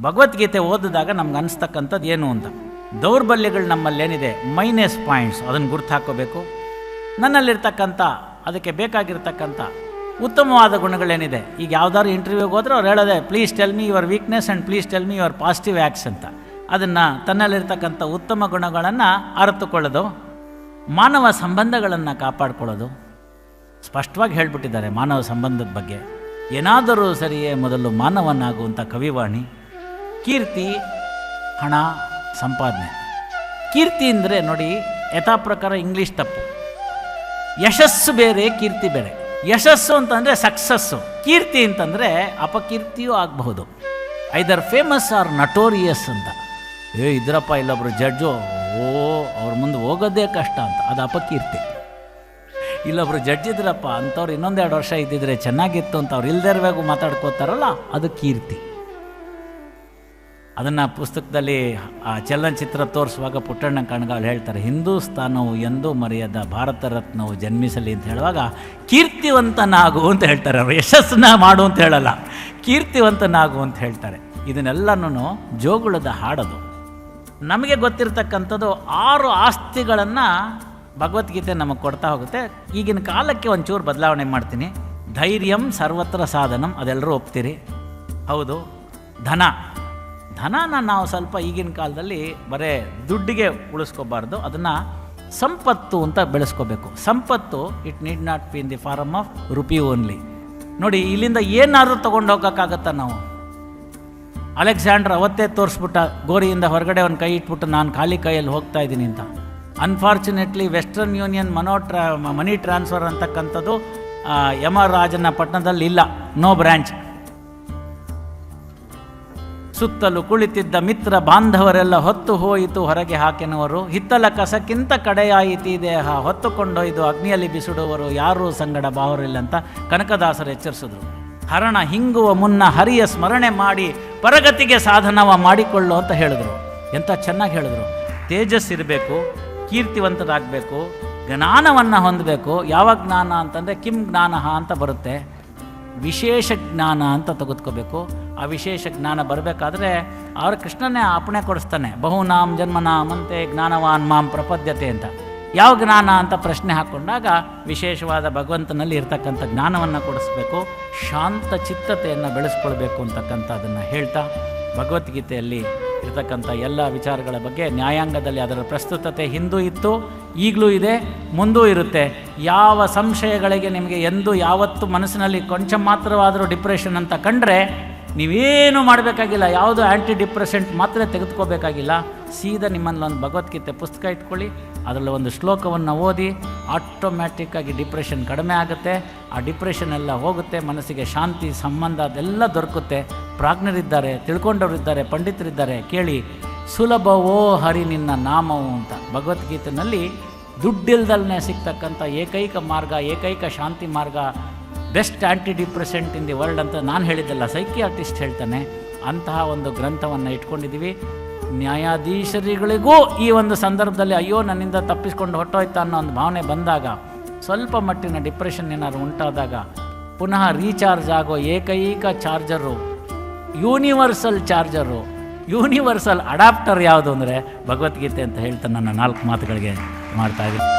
ಭಗವದ್ಗೀತೆ ಓದಿದಾಗ ನಮ್ಗೆ ಅನಿಸ್ತಕ್ಕಂಥದ್ದು ಏನು ಅಂತ, ದೌರ್ಬಲ್ಯಗಳು ನಮ್ಮಲ್ಲೇನಿದೆ, ಮೈನಸ್ ಪಾಯಿಂಟ್ಸ್, ಅದನ್ನು ಗುರ್ತು ಹಾಕ್ಕೋಬೇಕು. ನನ್ನಲ್ಲಿರ್ತಕ್ಕಂಥ ಅದಕ್ಕೆ ಬೇಕಾಗಿರ್ತಕ್ಕಂಥ ಉತ್ತಮವಾದ ಗುಣಗಳೇನಿದೆ, ಈಗ ಯಾವ್ದಾದ್ರು ಇಂಟರ್ವ್ಯೂಗೆ ಹೋದ್ರೆ ಅವ್ರು ಹೇಳೋದೆ please tell me your weakness and please tell me your positive acts ಅಂತ. ಅದನ್ನು ತನ್ನಲ್ಲಿರ್ತಕ್ಕಂಥ ಉತ್ತಮ ಗುಣಗಳನ್ನು ಅರಿತುಕೊಳ್ಳೋದು, ಮಾನವ ಸಂಬಂಧಗಳನ್ನು ಕಾಪಾಡಿಕೊಳ್ಳೋದು. ಸ್ಪಷ್ಟವಾಗಿ ಹೇಳಿಬಿಟ್ಟಿದ್ದಾರೆ ಮಾನವ ಸಂಬಂಧದ ಬಗ್ಗೆ. ಏನಾದರೂ ಸರಿಯೇ ಮೊದಲು ಮಾನವನಾಗುವಂಥ ಕವಿವಾಣಿ. ಕೀರ್ತಿ, ಹಣ, ಸಂಪಾದನೆ. ಕೀರ್ತಿ ಅಂದರೆ ನೋಡಿ, ಯಥಾ ಪ್ರಕಾರ ಇಂಗ್ಲೀಷ್ ತಪ್ಪು. ಯಶಸ್ಸು ಬೇರೆ, ಕೀರ್ತಿ ಬೇರೆ. ಯಶಸ್ಸು ಅಂತಂದರೆ ಸಕ್ಸಸ್ಸು, ಕೀರ್ತಿ ಅಂತಂದರೆ ಅಪಕೀರ್ತಿಯೂ ಆಗಬಹುದು. ಐದರ್ ಫೇಮಸ್ ಆರ್ ನಟೋರಿಯಸ್ ಅಂತ. ಇದ್ರಪ್ಪ ಇಲ್ಲೊಬ್ರು ಜಡ್ಜು, ಅವ್ರ ಮುಂದೆ ಹೋಗೋದೇ ಕಷ್ಟ ಅಂತ, ಅದು ಅಪಕೀರ್ತಿ. ಇಲ್ಲೊಬ್ರು ಜಡ್ಜ್ ಇದ್ರಪ್ಪ ಅಂಥವ್ರು ಇನ್ನೊಂದೆರಡು ವರ್ಷ ಇದ್ದಿದ್ರೆ ಚೆನ್ನಾಗಿತ್ತು ಅಂತ ಅವ್ರು ಇಲ್ದಿರುವಾಗೂ ಮಾತಾಡ್ಕೋತಾರಲ್ಲ, ಅದು ಕೀರ್ತಿ. ಅದನ್ನು ಪುಸ್ತಕದಲ್ಲಿ ಆ ಚಲನಚಿತ್ರ ತೋರಿಸುವಾಗ ಪುಟ್ಟಣ್ಣ ಕಣಗಾಲ್ ಹೇಳ್ತಾರೆ, ಹಿಂದೂಸ್ತಾನವು ಎಂದೂ ಮರೆಯದ ಭಾರತ ರತ್ನವು ಜನ್ಮಿಸಲಿ ಅಂತ ಹೇಳುವಾಗ ಕೀರ್ತಿವಂತನಾಗು ಅಂತ ಹೇಳ್ತಾರೆ. ಅವರು ಯಶಸ್ಸನ್ನ ಮಾಡು ಅಂತ ಹೇಳಲ್ಲ, ಕೀರ್ತಿವಂತನಾಗು ಅಂತ ಹೇಳ್ತಾರೆ. ಇದನ್ನೆಲ್ಲನೂ ಜೋಗುಳದ ಹಾಡೋದು. ನಮಗೆ ಗೊತ್ತಿರತಕ್ಕಂಥದ್ದು 6 ಆಸ್ತಿಗಳನ್ನು ಭಗವದ್ಗೀತೆ ನಮಗೆ ಕೊಡ್ತಾ ಹೋಗುತ್ತೆ. ಈಗಿನ ಕಾಲಕ್ಕೆ ಒಂಚೂರು ಬದಲಾವಣೆ ಮಾಡ್ತೀನಿ. ಧೈರ್ಯಂ ಸರ್ವತ್ರ ಸಾಧನಂ, ಅದೆಲ್ಲರೂ ಒಪ್ತೀರಿ. ಹೌದು. ಧನನ ನಾವು ಸ್ವಲ್ಪ ಈಗಿನ ಕಾಲದಲ್ಲಿ ಬರೇ ದುಡ್ಡಿಗೆ ಉಳಿಸ್ಕೋಬಾರ್ದು, ಅದನ್ನು ಸಂಪತ್ತು ಅಂತ ಬೆಳೆಸ್ಕೋಬೇಕು. ಸಂಪತ್ತು it need not be in the form of rupee only. ನೋಡಿ, ಇಲ್ಲಿಂದ ಏನಾದರೂ ತೊಗೊಂಡು ಹೋಗೋಕ್ಕಾಗತ್ತಾ ನಾವು? ಅಲೆಕ್ಸಾಂಡರ್ ಅವತ್ತೇ ತೋರಿಸ್ಬಿಟ್ಟ, ಗೋರಿಯಿಂದ ಹೊರಗಡೆ ಒಂದು ಕೈ ಇಟ್ಬಿಟ್ಟು ನಾನು ಖಾಲಿ ಕೈಯಲ್ಲಿ ಹೋಗ್ತಾ ಇದ್ದೀನಿ ಅಂತ. Unfortunately western union money transfer ಅಂತಕ್ಕಂಥದ್ದು ಯಮರಾಜನ ಪಟ್ಟಣದಲ್ಲಿ ಇಲ್ಲ, ನೋ ಬ್ರ್ಯಾಂಚ್. ಸುತ್ತಲೂ ಕುಳಿತಿದ್ದ ಮಿತ್ರ ಬಾಂಧವರೆಲ್ಲ ಹೊತ್ತು ಹೋಯಿತು ಹೊರಗೆ ಹಾಕೆನವರು, ಹಿತ್ತಲ ಕಸಕ್ಕಿಂತ ಕಡೆಯಾಯಿತಿ ದೇಹ ಹೊತ್ತುಕೊಂಡೊಯ್ದು ಅಗ್ನಿಯಲ್ಲಿ ಬಿಸಿಡುವರು, ಯಾರೂ ಸಂಗಡ ಬಾವರಿಲ್ಲ ಅಂತ ಕನಕದಾಸರು ಎಚ್ಚರಿಸಿದ್ರು. ಹರಣ ಹಿಂಗುವ ಮುನ್ನ ಹರಿಯ ಸ್ಮರಣೆ ಮಾಡಿ ಪರಗತಿಗೆ ಸಾಧನವ ಮಾಡಿಕೊಳ್ಳು ಅಂತ ಹೇಳಿದ್ರು. ಎಂಥ ಚೆನ್ನಾಗಿ ಹೇಳಿದ್ರು. ತೇಜಸ್ಸಿರಬೇಕು, ಕೀರ್ತಿವಂತರಾಗಬೇಕು, ಜ್ಞಾನವನ್ನು ಹೊಂದಬೇಕು. ಯಾವ ಜ್ಞಾನ ಅಂತಂದರೆ ಕಿಂ ಜ್ಞಾನ ಅಂತ ಬರುತ್ತೆ, ವಿಶೇಷ ಜ್ಞಾನ ಅಂತ ತೆಗೆದುಕೋಬೇಕು. ಆ ವಿಶೇಷ ಜ್ಞಾನ ಬರಬೇಕಾದ್ರೆ ಅವ್ರ ಕೃಷ್ಣನೇ ಅಪ್ಪಣೆ ಕೊಡಿಸ್ತಾನೆ, ಬಹುನಾಮ್ ಜನ್ಮನಾಮಂತೆ ಜ್ಞಾನವಾನ್ ಮಾಂ ಪ್ರಪದ್ಯತೆ ಅಂತ. ಯಾವ ಜ್ಞಾನ ಅಂತ ಪ್ರಶ್ನೆ ಹಾಕ್ಕೊಂಡಾಗ ವಿಶೇಷವಾದ ಭಗವಂತನಲ್ಲಿ ಇರ್ತಕ್ಕಂಥ ಜ್ಞಾನವನ್ನು ಕೊಡಿಸ್ಬೇಕು, ಶಾಂತ ಚಿತ್ತತೆಯನ್ನು ಬೆಳೆಸ್ಕೊಳ್ಬೇಕು ಅಂತಕ್ಕಂಥದ್ದನ್ನು ಹೇಳ್ತಾ, ಭಗವದ್ಗೀತೆಯಲ್ಲಿ ಇರ್ತಕ್ಕಂಥ ಎಲ್ಲ ವಿಚಾರಗಳ ಬಗ್ಗೆ ನ್ಯಾಯಾಂಗದಲ್ಲಿ ಅದರ ಪ್ರಸ್ತುತತೆ ಹಿಂದೂ ಇತ್ತು, ಈಗಲೂ ಇದೆ, ಮುಂದೂ ಇರುತ್ತೆ. ಯಾವ ಸಂಶಯಗಳಿಗೆ ನಿಮಗೆ ಎಂದು ಯಾವತ್ತು ಮನಸ್ಸಿನಲ್ಲಿ ಕೊಂಚ ಮಾತ್ರವಾದರೂ ಡಿಪ್ರೆಷನ್ ಅಂತ ಕಂಡ್ರೆ ನೀವೇನು ಮಾಡಬೇಕಾಗಿಲ್ಲ, ಯಾವುದು ಆ್ಯಂಟಿ ಡಿಪ್ರೆಸೆಂಟ್ ಮಾತ್ರ ತೆಗೆದುಕೋಬೇಕಾಗಿಲ್ಲ. ಸೀದಾ ನಿಮ್ಮಲ್ಲೊಂದು ಭಗವದ್ಗೀತೆ ಪುಸ್ತಕ ಇಟ್ಕೊಳ್ಳಿ, ಅದರಲ್ಲಿ ಒಂದು ಶ್ಲೋಕವನ್ನು ಓದಿ, ಆಟೋಮ್ಯಾಟಿಕ್ಕಾಗಿ ಡಿಪ್ರೆಷನ್ ಕಡಿಮೆ ಆಗುತ್ತೆ. ಆ ಡಿಪ್ರೆಷನ್ ಎಲ್ಲ ಹೋಗುತ್ತೆ, ಮನಸ್ಸಿಗೆ ಶಾಂತಿ, ಸಂಬಂಧ ಅದೆಲ್ಲ ದೊರಕುತ್ತೆ. ಪ್ರಾಜ್ಞರಿದ್ದಾರೆ, ತಿಳ್ಕೊಂಡವರಿದ್ದಾರೆ, ಪಂಡಿತರಿದ್ದಾರೆ, ಕೇಳಿ. ಸುಲಭವೋ ಹರಿ ನಿನ್ನ ನಾಮವು ಅಂತ ಭಗವದ್ಗೀತೆಯಲ್ಲಿ ದುಡ್ಡಿಲ್ದಲ್ಲೇ ಸಿಗ್ತಕ್ಕಂಥ ಏಕೈಕ ಮಾರ್ಗ, ಏಕೈಕ ಶಾಂತಿ ಮಾರ್ಗ, best anti depressant in the world ಅಂತ ನಾನು ಹೇಳಿದ್ದಲ್ಲ, ಸೈಕಿಯಾಟ್ರಿಸ್ಟ್ ಹೇಳ್ತಾನೆ. ಅಂತಹ ಒಂದು ಗ್ರಂಥವನ್ನು ಇಟ್ಕೊಂಡಿದ್ದೀವಿ. ನ್ಯಾಯಾಧೀಶರಿಗಳಿಗೂ ಈ ಒಂದು ಸಂದರ್ಭದಲ್ಲಿ ಅಯ್ಯೋ ನನ್ನಿಂದ ತಪ್ಪಿಸ್ಕೊಂಡು ಹೊಟ್ಟೋಯ್ತಾ ಅನ್ನೋ ಒಂದು ಭಾವನೆ ಬಂದಾಗ, ಸ್ವಲ್ಪ ಮಟ್ಟಿನ ಡಿಪ್ರೆಷನ್ ಏನಾದ್ರು ಉಂಟಾದಾಗ ಪುನಃ ರೀಚಾರ್ಜ್ ಆಗೋ ಏಕೈಕ charger, universal charger, universal adapter ಯಾವುದು ಅಂದರೆ ಭಗವದ್ಗೀತೆ ಅಂತ ಹೇಳ್ತಾ ನನ್ನ 4 ಮಾತುಗಳಿಗೆ ಮಾಡ್ತಾಯಿದ್ದೀನಿ.